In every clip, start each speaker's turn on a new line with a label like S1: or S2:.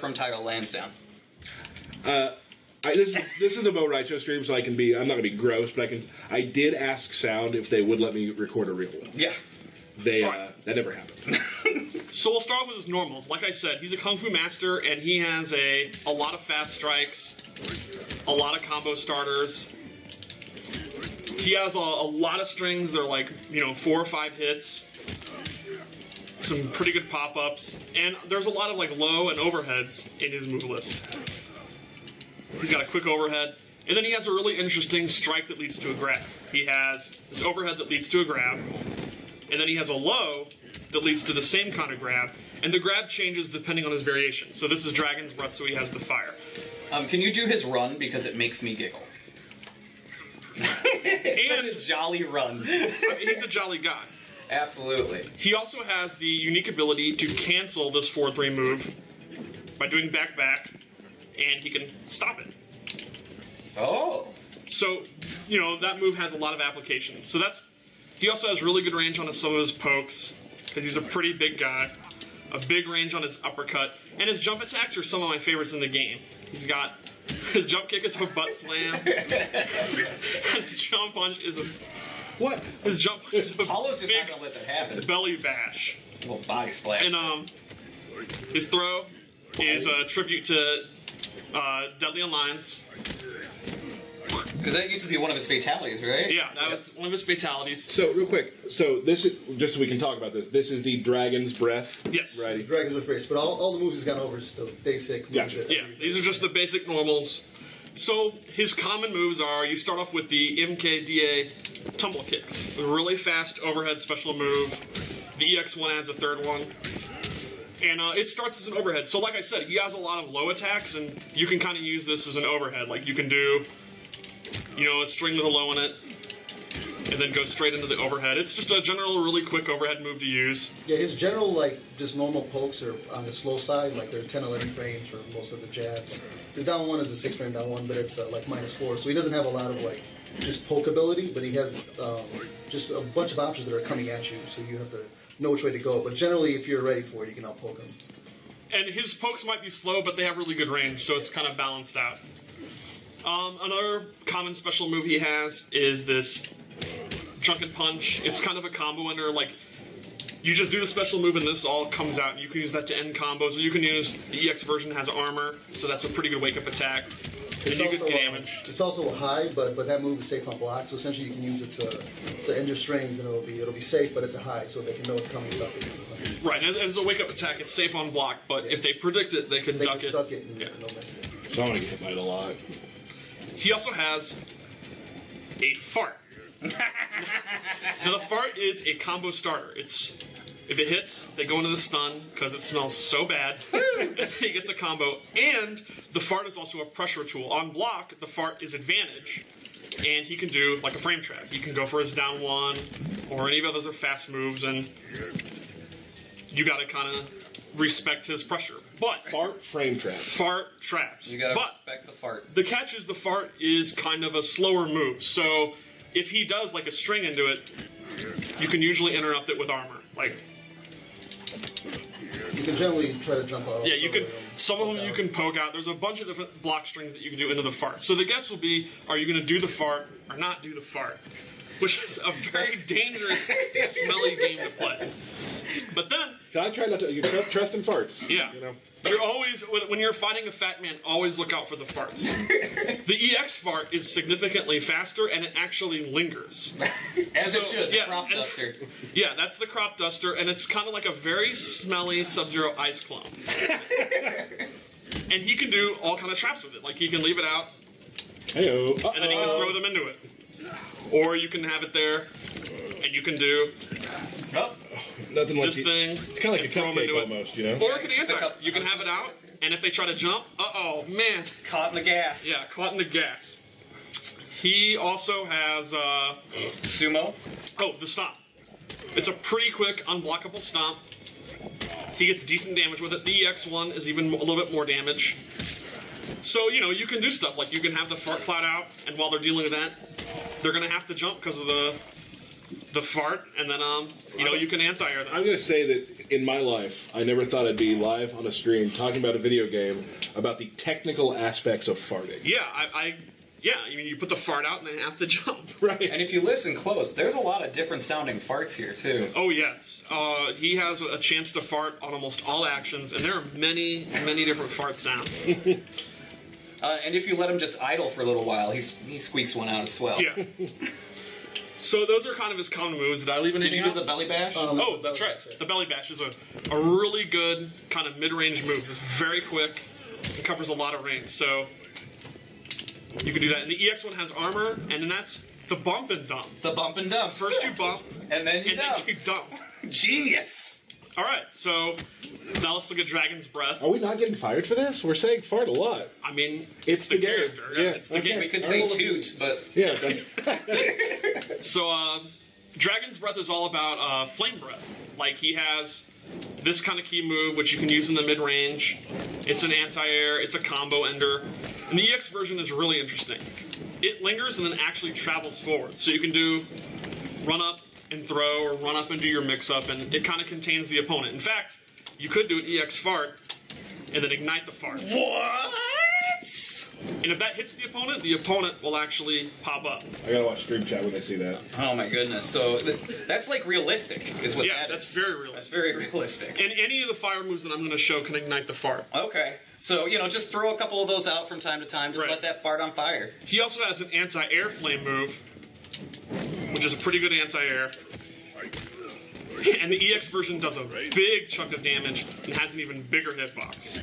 S1: from title lands down.
S2: This is the Mo Rai Cho stream, so I'm not going to be gross, but I did ask Sound if they would let me record a real one.
S1: Yeah.
S2: That never happened.
S3: So we'll start with his normals. Like I said, he's a Kung Fu master, and he has a lot of fast strikes, a lot of combo starters. He has a lot of strings. They're like, 4 or 5 hits. Some pretty good pop-ups. And there's a lot of like low and overheads in his move list. He's got a quick overhead. And then he has a really interesting strike that leads to a grab. He has this overhead that leads to a grab. And then he has a low that leads to the same kind of grab. And the grab changes depending on his variation. So this is Dragon's Breath, so he has the fire.
S1: Can you do his run? Because it makes me giggle. It's such a jolly run.
S3: He's a jolly guy.
S1: Absolutely.
S3: He also has the unique ability to cancel this 4-3 move by doing back-back, and he can stop it.
S1: Oh.
S3: So, that move has a lot of applications. So he also has really good range on some of his pokes, because he's a pretty big guy. A big range on his uppercut. And his jump attacks are some of my favorites in the game. He's got... His jump kick is a butt slam. And his jump punch is a...
S2: What?
S3: His jump punch is a
S1: Hollow's just not going to let that happen.
S3: belly bash.
S1: A little body splash.
S3: And his throw is a tribute to Deadly Alliance.
S1: Because that used to be one of his fatalities, right?
S3: Yeah, that was one of his fatalities.
S2: So, real quick, this is, just so we can talk about this, this is the Dragon's Breath.
S3: Yes.
S2: Right?
S4: Dragon's Breath phrase, but all the moves he's gone over is the basic moves.
S2: Gotcha.
S3: Yeah, these are just the basic normals. So his common moves are, you start off with the MKDA tumble kicks. A really fast overhead special move. The EX1 adds a third one. And it starts as an overhead. So like I said, he has a lot of low attacks, and you can kind of use this as an overhead. Like you can do, a string with a low in it, and then go straight into the overhead. It's just a general, really quick overhead move to use.
S4: Yeah, his general, just normal pokes are on the slow side, like they're 10, 11 frames for most of the jabs. His down one is a 6-frame down one, but it's -4, so he doesn't have a lot of, just poke ability, but he has just a bunch of options that are coming at you, so you have to know which way to go. But generally, if you're ready for it, you can out-poke him.
S3: And his pokes might be slow, but they have really good range, so it's kind of balanced out. Another common special move he has is this Drunken Punch. It's kind of a combo ender. You just do the special move and this all comes out. And you can use that to end combos, or you can use the EX version has armor, so that's a pretty good wake-up attack. And you get damage.
S4: It's also a high, but that move is safe on block, so essentially you can use it to end your strings, and it'll be safe, but it's a high, so they can know it's coming without getting it.
S3: Right, and as a wake-up attack, it's safe on block, but if they predict it, they can duck it.
S4: And no messing it.
S2: So I'm going to get hit by it a lot.
S3: He also has a fart. Now, the fart is a combo starter. If it hits, they go into the stun because it smells so bad. And he gets a combo. And the fart is also a pressure tool. On block, the fart is advantage. And he can do like a frame trap. He can go for his down one or any of the other fast moves. And you got to kind of respect his pressure. But
S2: Fart frame trap.
S3: Fart traps.
S1: You gotta respect the fart.
S3: The catch is the fart is kind of a slower move. So if he does like a string into it, you can usually interrupt it with armor.
S4: You can generally try to jump out.
S3: Yeah, you can. Some of them you can poke out. There's a bunch of different block strings that you can do into the fart. So the guess will be: are you going to do the fart or not do the fart? Which is a very dangerous, smelly game to play. But then,
S2: I try not to. You trust in farts.
S3: yeah, you're always when you're fighting a fat man. Always look out for the farts. The EX fart is significantly faster, and it actually lingers.
S1: As it should. The crop duster.
S3: Yeah, that's the crop duster, and it's kind of like a very smelly Sub-Zero ice clone. And he can do all kind of traps with it. Like he can leave it out,
S2: Hey-o.
S3: and then he can throw them into it. Or you can have it there, and you can do
S2: Nothing like
S3: this thing.
S2: It's kind of like a cupcake almost,
S3: Or it can anti. You can have it out, and if they try to jump, oh man,
S1: Caught in the gas.
S3: yeah, caught in the gas. He also has
S1: Sumo.
S3: the stomp. It's a pretty quick, unblockable stomp. He gets decent damage with it. The EX1 is even a little bit more damage. So, you can do stuff like you can have the fart cloud out, and while they're dealing with that, they're going to have to jump because of the the fart, and then you can anti-air them.
S2: I'm going to say that in my life, I never thought I'd be live on a stream talking about a video game about the technical aspects of farting.
S3: Yeah, I mean, you put the fart out and they have to jump.
S2: Right.
S1: And if you listen close, there's a lot of different sounding farts here too.
S3: Oh yes, he has a chance to fart on almost all actions, and there are many, many different fart sounds.
S1: And if you let him just idle for a little while, he squeaks one out as well.
S3: Yeah. So those are kind of his common moves. Did I leave
S1: Did
S3: anything
S1: you do
S3: out?
S1: the belly bash?
S3: Oh, that's right. The belly bash is a really good kind of mid-range move. It's very quick. It covers a lot of range, so you can do that. And the EX one has armor, and then that's the bump and dump.
S1: The bump and dump.
S3: First you bump,
S1: and then you dump.
S3: Then you dump.
S1: Genius!
S3: All right, so now let's look at Dragon's Breath.
S2: Are we not getting fired for this? We're saying fart a lot.
S3: I mean,
S2: It's the game.
S3: character.
S2: Yeah.
S3: It's the
S2: Okay.
S3: game.
S1: We could say toot, but...
S2: Yeah.
S3: So, Dragon's Breath is all about Flame Breath. Like, he has this kind of key move, which you can use in the mid-range. It's an anti-air, it's a combo ender. And the EX version is really interesting. It lingers and then actually travels forward. So you can do run up and throw, or run up and do your mix-up, and it kind of contains the opponent. In fact, you could do an EX fart, and then ignite the fart.
S1: What?
S3: And if that hits the opponent will actually pop up.
S2: I gotta watch stream chat when I see that.
S1: Oh my goodness. So that's like realistic, is what
S3: Yeah,
S1: that
S3: that's
S1: is.
S3: very realistic.
S1: That's very realistic.
S3: And any of the fire moves that I'm going to show can ignite the fart.
S1: Okay. So, just throw a couple of those out from time to time. Just
S3: Right.
S1: let that fart on fire.
S3: He also has an anti-air flame move, which is a pretty good anti-air. And the EX version does a big chunk of damage and has an even bigger hitbox.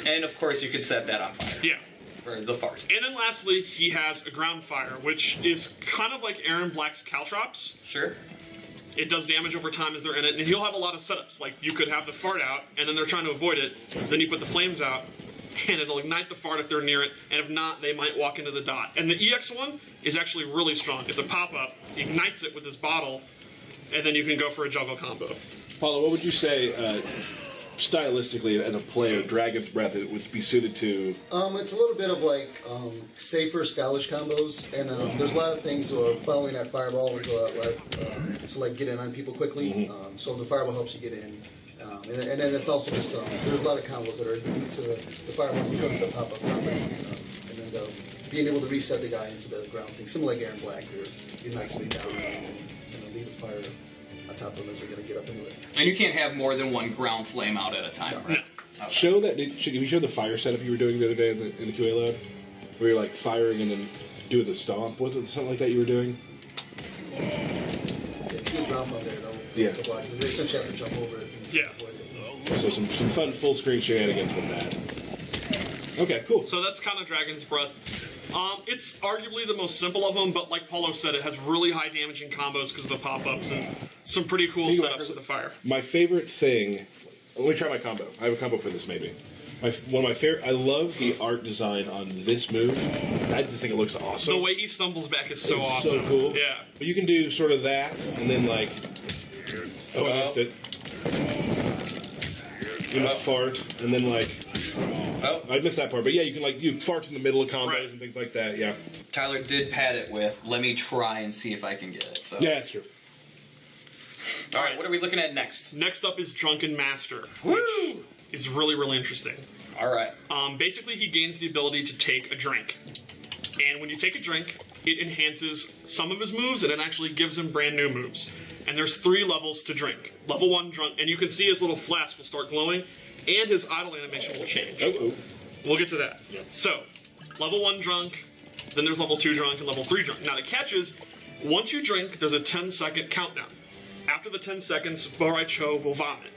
S1: And of course, you could set that on fire.
S3: Yeah.
S1: For the fart.
S3: And then lastly, he has a ground fire, which is kind of like Aaron Black's Caltrops.
S1: Sure.
S3: It does damage over time as they're in it, and he'll have a lot of setups. Like, you could have the fart out, and then they're trying to avoid it. Then you put the flames out, and it'll ignite the fart if they're near it, and if not, they might walk into the dot. And the EX one is actually really strong. It's a pop-up, ignites it with his bottle, and then you can go for a juggle combo.
S2: Paulo, what would you say, stylistically, as a player, Dragon's Breath, it would be suited to?
S4: It's a little bit of like safer, stylish combos, and there's a lot of things following that fireball to like get in on people quickly. So the fireball helps you get in, and then it's also just there's a lot of combos that are unique to the fireball because of the pop-up combat, and then being able to reset the guy into the ground thing, similar like Aaron Black, where you knock somebody down and leave the fire on top of them as they're going to get up into it.
S1: And you can't have more than one ground flame out at a time, right?
S3: No.
S1: Okay.
S2: Show that. Did you show the fire setup you were doing the other day in the QA lab? Where you're like firing and then doing the stomp? Was it something like that you were doing?
S4: Yeah, you do ground pound there, though.
S2: Yeah.
S4: Because they essentially have to jump over it. and
S3: Yeah.
S4: avoid it.
S2: So some fun full screen shenanigans with that. Okay, cool.
S3: So that's kind of Dragon's Breath. It's arguably the most simple of them, but like Paulo said, it has really high damaging combos because of the pop-ups and some pretty cool
S2: You
S3: setups with the fire.
S2: My favorite thing. Let me try my combo. I have a combo for this, maybe. One of my favorite. I love the art design on this move. I just think it looks awesome.
S3: The way he stumbles back is so
S2: It's
S3: awesome.
S2: so cool.
S3: Yeah.
S2: But you can do sort of that, and then like. Oh, I missed it. You can fart, and then like.
S1: Oh,
S2: I missed that part, but yeah, you can like you farts in the middle of combos
S3: Right.
S2: and things like that. Yeah.
S1: Tyler did pad it with, let me try and see if I can get it. So.
S2: Yeah, that's true.
S1: All right, what are we looking at next?
S3: Next up is Drunken Master,
S1: Woo!
S3: which is really, really interesting.
S1: All right.
S3: Basically, he gains the ability to take a drink. And when you take a drink, it enhances some of his moves, and it actually gives him brand new moves. And there's 3 levels to drink. Level 1, drunk, and you can see his little flask will start glowing, and his idle animation will change.
S2: Oh.
S3: We'll get to that. So, level 1 drunk, then there's level 2 drunk, and level 3 drunk. Now, the catch is, once you drink, there's a 10-second countdown. After the 10 seconds, Rai Cho will vomit.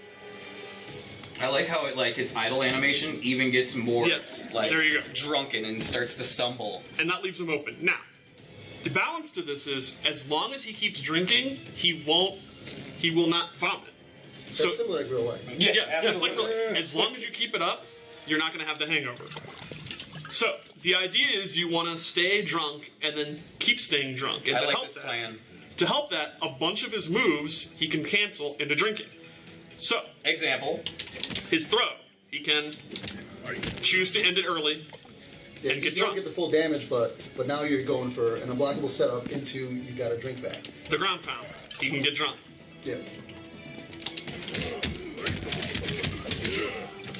S1: I like how it his idle animation even gets more
S3: Yes, there you go.
S1: drunken and starts to stumble.
S3: And that leaves him open. Now, the balance to this is, as long as he keeps drinking, he will not vomit.
S4: That's
S3: So,
S4: similar to real life.
S3: yeah, just like really, as long as you keep it up, you're not going to have the hangover. So, the idea is you want to stay drunk and then keep staying drunk. And
S1: I
S3: to
S1: like
S3: help
S1: this
S3: that,
S1: plan.
S3: To help that, a bunch of his moves he can cancel into drinking. So,
S1: Example.
S3: his throw, he can choose to end it early
S4: Yeah,
S3: and
S4: you
S3: get
S4: don't
S3: drunk.
S4: get the full damage, but now you're going for an unblockable setup into you got to drink back.
S3: The ground pound. he can get drunk.
S4: Yeah.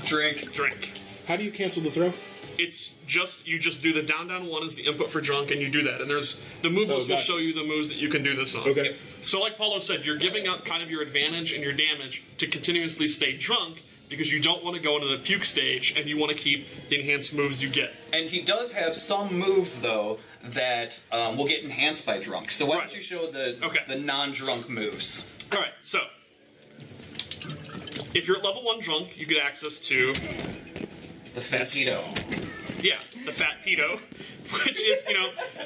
S1: Drink.
S2: How do you cancel the throw?
S3: It's just you just do the down one is the input for drunk, and you do that. And there's the move list will show you the moves that you can do this on.
S2: Okay.
S3: So like Paulo said, you're giving up kind of your advantage and your damage to continuously stay drunk because you don't want to go into the puke stage and you want to keep the enhanced moves you get.
S1: And he does have some moves though that will get enhanced by drunk. So why don't you show the non-drunk moves?
S3: All right. So if you're at level 1 drunk, you get access to
S1: the fat pedo.
S3: Yeah, the fat pedo, which is,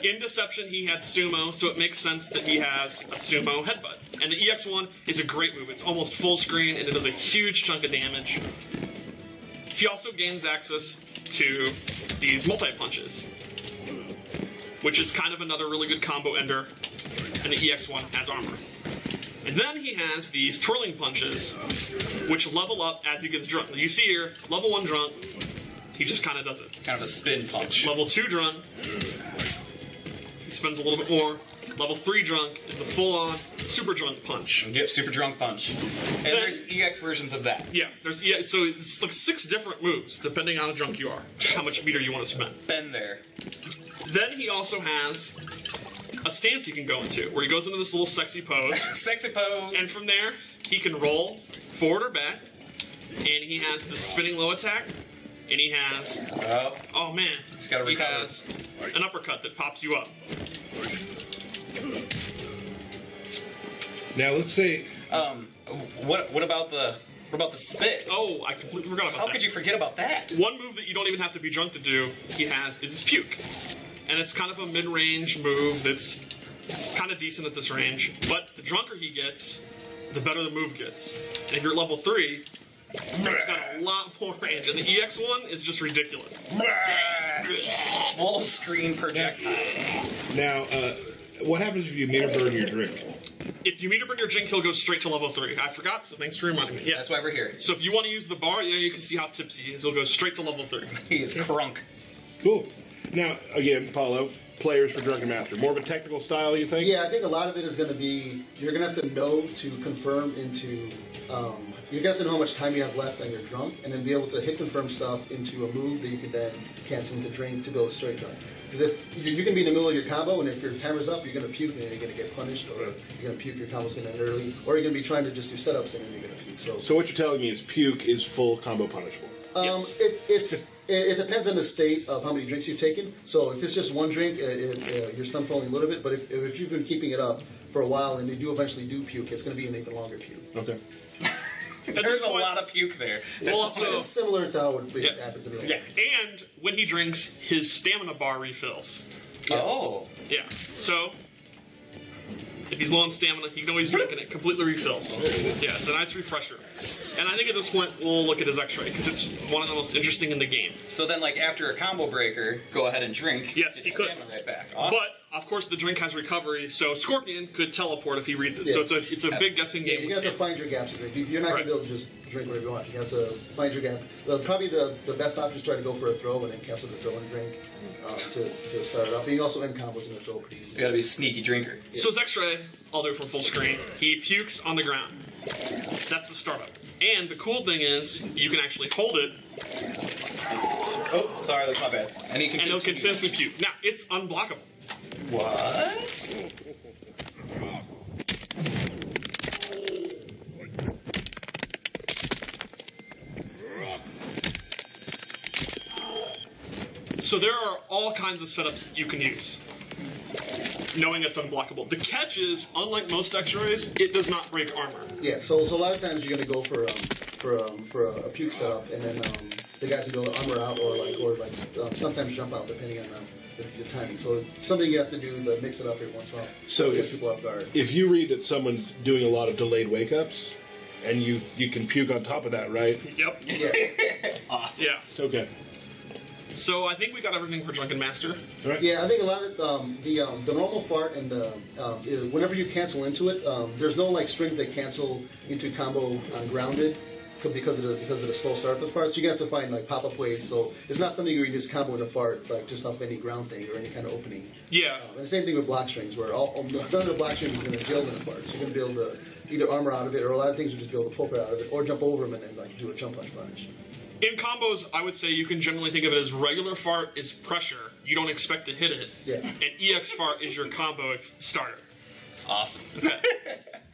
S3: in Deception he had sumo, so it makes sense that he has a sumo headbutt. And the EX1 is a great move. It's almost full screen, and it does a huge chunk of damage. He also gains access to these multi-punches, which is kind of another really good combo ender, and the EX1 has armor. And then he has these twirling punches, which level up as he gets drunk. You see here, level 1 drunk, he just kind of does it.
S1: Kind of a spin punch.
S3: Level 2 drunk, he spends a little bit more. Level 3 drunk is the full-on super drunk punch.
S1: Yep, super drunk punch. And there's EX versions of that.
S3: Yeah, so it's like 6 different moves, depending on how drunk you are, how much meter you want to spend.
S1: Been there.
S3: Then he also has a stance he can go into, where he goes into this little sexy pose.
S1: Sexy pose.
S3: And from there, he can roll forward or back, and he has the spinning low attack, and he has... oh man. He has an uppercut that pops you up.
S2: Now let's say...
S1: What about the spit?
S3: Oh, I completely forgot about that.
S1: How could you forget about that?
S3: One move that you don't even have to be drunk to do, he has, is his puke. And it's kind of a mid-range move that's kind of decent at this range. But the drunker he gets, the better the move gets. And if you're at level 3, it's got a lot more range. And the EX1 is just ridiculous.
S1: Full screen projectile.
S2: Now, what happens if you meter burn your drink?
S3: If you meter burn your drink, he'll go straight to level 3. I forgot, so thanks for reminding me. Yeah.
S1: That's why we're here.
S3: So if you want to use the bar, you can see how tipsy he is. He'll go straight to level 3.
S1: He is crunk.
S2: Cool. Now, again, Paulo, players for Drunken Master. More of a technical style, you think?
S4: Yeah, I think a lot of it is going to be, you're going to have to know to confirm into, you're going to have to know how much time you have left on your drunk, and then be able to hit confirm stuff into a move that you can then cancel into drink to build a straight drunk. Because if you can be in the middle of your combo, and if your timer's up, you're going to puke and you're going to get punished, or you're going to puke, your combo's going to end early, or you're going to be trying to just do setups and then you're going to puke. So
S2: what you're telling me is puke is full combo punishable?
S3: Yes.
S4: It depends on the state of how many drinks you've taken. So if it's just one drink, you're stun falling a little bit. But if you've been keeping it up for a while and you do eventually do puke, it's going to be an even longer puke.
S2: Okay.
S1: There's a lot of puke there.
S3: Well,
S4: It's just similar to how it happens in real life.
S1: Yeah.
S3: And when he drinks, his stamina bar refills.
S1: Oh.
S3: Yeah. So if he's low on stamina, he can always drink and it completely refills. Yeah, it's a nice refresher. And I think at this point we'll look at his X-ray because it's one of the most interesting in the game.
S1: So then, like after a combo breaker, go ahead and drink.
S3: Yes,
S1: get
S3: he
S1: your
S3: could.
S1: stamina right back. Awesome.
S3: But of course, the drink has recovery, so Scorpion could teleport if he reads it.
S4: Yeah.
S3: So it's a big guessing
S4: Yeah,
S3: game.
S4: you have to find your gaps to drink. You're not going to be able to just drink whatever you want. You have to find your gap. Probably the best option is try to go for a throw and then cancel the throw and drink to start it off. But you can also end combos in the throw pretty easily.
S1: You gotta be a sneaky drinker.
S3: So his X-ray, I'll do it from full screen. He pukes on the ground. That's the startup. And the cool thing is, you can actually hold it,
S1: Oh, sorry, that's my bad. And he can
S3: and it'll continuously puke. Now, it's unblockable.
S1: What?
S3: So there are all kinds of setups you can use, knowing it's unblockable. The catch is, unlike most X-rays, it does not break armor.
S4: Yeah, so a lot of times you're going to go for a puke setup, and then the guys will go armor out or sometimes jump out depending on the timing. So something you have to do to mix it up every once in a while.
S2: So
S4: get people off guard.
S2: If you read that someone's doing a lot of delayed wake-ups, and you can puke on top of that, right?
S3: Yep.
S4: Yeah.
S1: Awesome.
S3: Yeah.
S2: Okay.
S3: So I think we got everything for Drunken Master.
S2: All right.
S4: Yeah, I think a lot of the normal fart and whenever you cancel into it, there's no like strings that cancel into combo on grounded. because of the slow start of the fart. So you're gonna have to find like pop-up ways. So it's not something where you just combo in a fart like just off any ground thing or any kind of opening.
S3: Yeah.
S4: And the same thing with block strings, where none of the block strings is gonna build in a fart. So you're gonna be able to either armor out of it, or a lot of things will just be able to poke out of it, or jump over them and then like do a jump punch punish.
S3: In combos, I would say you can generally think of it as regular fart is pressure. You don't expect to hit it.
S4: Yeah.
S3: And EX fart is your combo starter.
S1: Awesome.
S3: Okay.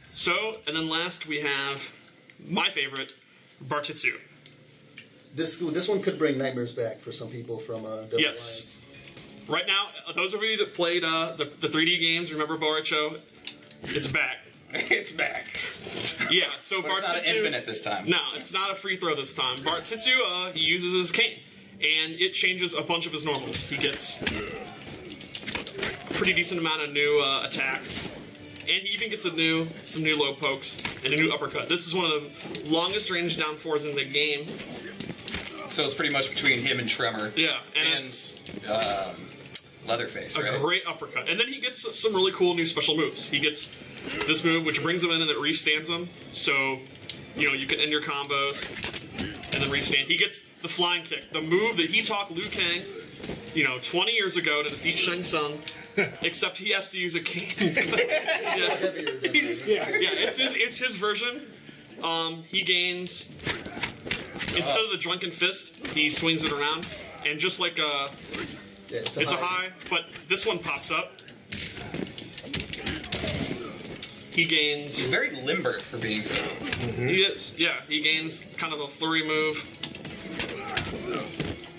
S3: So, and then last we have my favorite, Bartitsu.
S4: This one could bring nightmares back for some people from Devil
S3: Yes. Right now, those of you that played the 3D games, remember Rai Cho? It's back.
S1: It's back.
S3: Yeah, so
S1: But it's not an infinite this time.
S3: No, it's not a free throw this time. Bartitsu, he uses his cane, and it changes a bunch of his normals. He gets a pretty decent amount of new attacks, and he even gets some new low pokes and a new uppercut. This is one of the longest range down fours in the game.
S1: So it's pretty much between him and Tremor.
S3: Yeah,
S1: and Leatherface, right?
S3: A great uppercut. And then he gets some really cool new special moves. He gets this move, which brings him in and it restands him. So, you can end your combos and then restand. He gets the flying kick, the move that he taught Liu Kang, 20 years ago to defeat Shang Tsung, except he has to use a cane. It's his version. He gains, instead of the drunken fist, he swings it around, and just like it's a high, but this one pops up. He gains.
S1: He's very limber for being so.
S3: He is, yeah. He gains kind of a flurry move.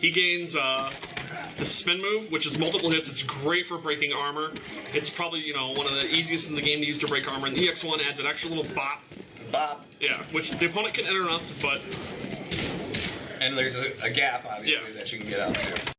S3: He gains the spin move, which is multiple hits. It's great for breaking armor. It's probably one of the easiest in the game to use to break armor. And the EX1 adds an extra little bop.
S1: Bop.
S3: Yeah, which the opponent can interrupt, but.
S1: And there's a gap, obviously, that you can get out to.